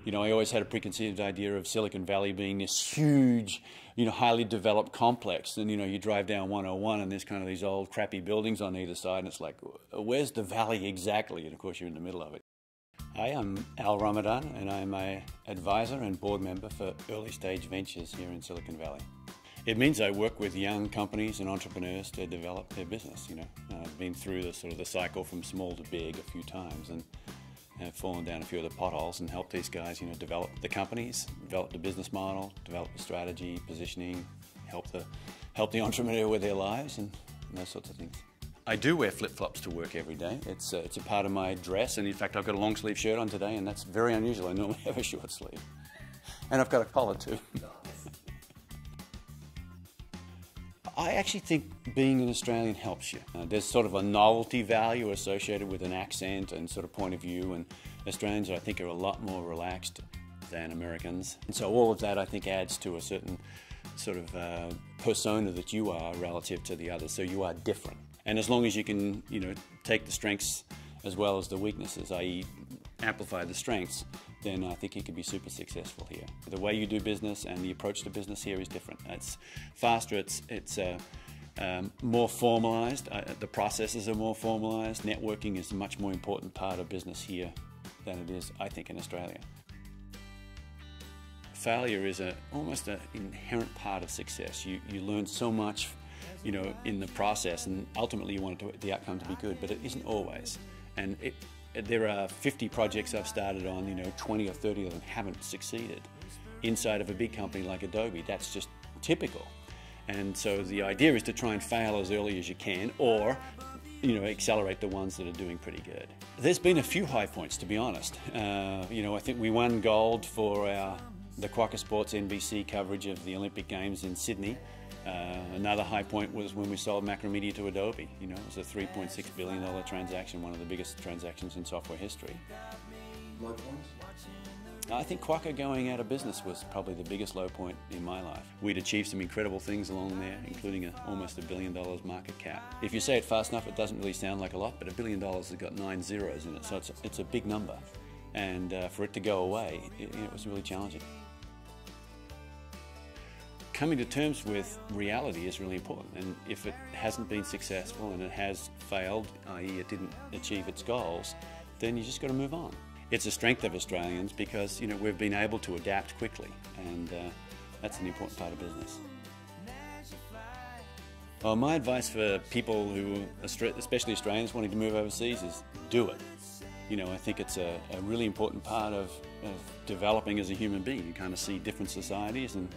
You know, I always had a preconceived idea of Silicon Valley being this huge, you know, highly developed complex. And, you know, you drive down 101 and there's kind of these old crappy buildings on either side and it's like, where's the valley exactly? And of course you're in the middle of it. Hi, I'm Al Ramadan and I'm an advisor and board member for early stage ventures here in Silicon Valley. It means I work with young companies and entrepreneurs to develop their business, you know. I've been through the sort of the cycle from small to big a few times and have fallen down a few of the potholes and helped these guys, you know, develop the companies, develop the business model, develop the strategy, positioning, help the entrepreneur with their lives and those sorts of things. I do wear flip-flops to work every day. It's a part of my dress, and in fact I've got a long sleeve shirt on today and that's very unusual. I normally have a short sleeve. And I've got a collar too. I actually think being an Australian helps you. There's sort of a novelty value associated with an accent and sort of point of view, and Australians I think are a lot more relaxed than Americans. And so all of that I think adds to a certain sort of persona that you are relative to the others, so you are different. And as long as you can, you know, take the strengths as well as the weaknesses, i.e. amplify the strengths, then I think you can be super successful here. The way you do business and the approach to business here is different. It's faster, it's more formalized, the processes are more formalized, networking is a much more important part of business here than it is, I think, in Australia. Failure is almost an inherent part of success. You learn so much, you know, in the process, and ultimately you want the outcome to be good, but it isn't always. And there are 50 projects I've started on, you know, 20 or 30 of them haven't succeeded. Inside of a big company like Adobe, that's just typical. And so the idea is to try and fail as early as you can, or, you know, accelerate the ones that are doing pretty good. There's been a few high points, to be honest. You know, I think we won gold for the Quokka Sports NBC coverage of the Olympic Games in Sydney. Another high point was when we sold Macromedia to Adobe. You know, it was a $3.6 billion transaction, one of the biggest transactions in software history. Low points? I think Quokka going out of business was probably the biggest low point in my life. We'd achieved some incredible things along there, including almost $1 billion market cap. If you say it fast enough, it doesn't really sound like a lot, but $1 billion has got 9 zeros in it, so it's a big number. And for it to go away, it was really challenging. Coming to terms with reality is really important, and if it hasn't been successful and it has failed, i.e. it didn't achieve its goals, then you just got to move on. It's a strength of Australians because, you know, we've been able to adapt quickly, and that's an important part of business. Well, my advice for people who, especially Australians wanting to move overseas, is do it. You know, I think it's a really important part of developing as a human being. You kind of see different societies, and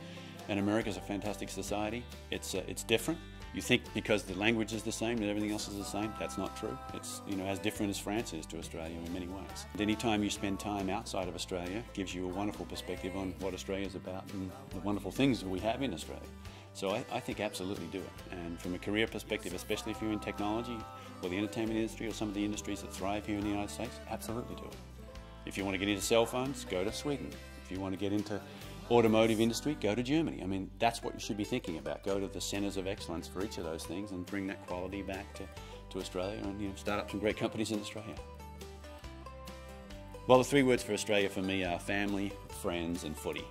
America's a fantastic society. It's different. You think because the language is the same and everything else is the same. That's not true. It's, you know, as different as France is to Australia in many ways. And any time you spend time outside of Australia gives you a wonderful perspective on what Australia's about and the wonderful things that we have in Australia. So I think absolutely do it. And from a career perspective, especially if you're in technology or the entertainment industry or some of the industries that thrive here in the United States, absolutely do it. If you want to get into cell phones, go to Sweden. If you want to get into automotive industry, go to Germany. I mean, that's what you should be thinking about. Go to the centres of excellence for each of those things and bring that quality back to Australia and, you know, start up some great companies in Australia. Well, the 3 words for Australia for me are family, friends and footy.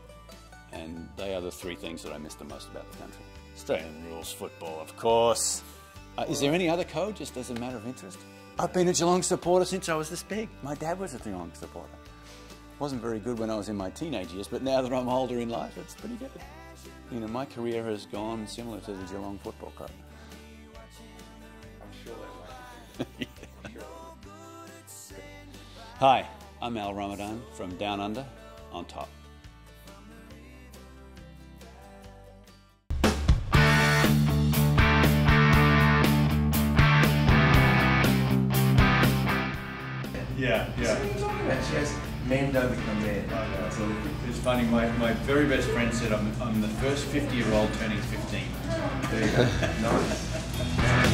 And they are the 3 things that I miss the most about the country. Australian rules football, of course. Is there any other code, just as a matter of interest? I've been a Geelong supporter since I was this big. My dad was a Geelong supporter. Wasn't very good when I was in my teenage years, but now that I'm older in life, it's pretty good. You know, my career has gone similar to the Geelong Football Club. I'm sure that might. Hi, I'm Al Ramadan from Down Under, on top. Yeah. What are you talking about? She has men don't become men. It's funny, my very best friend said I'm the first 50-year-old turning 15. There you go. Nice.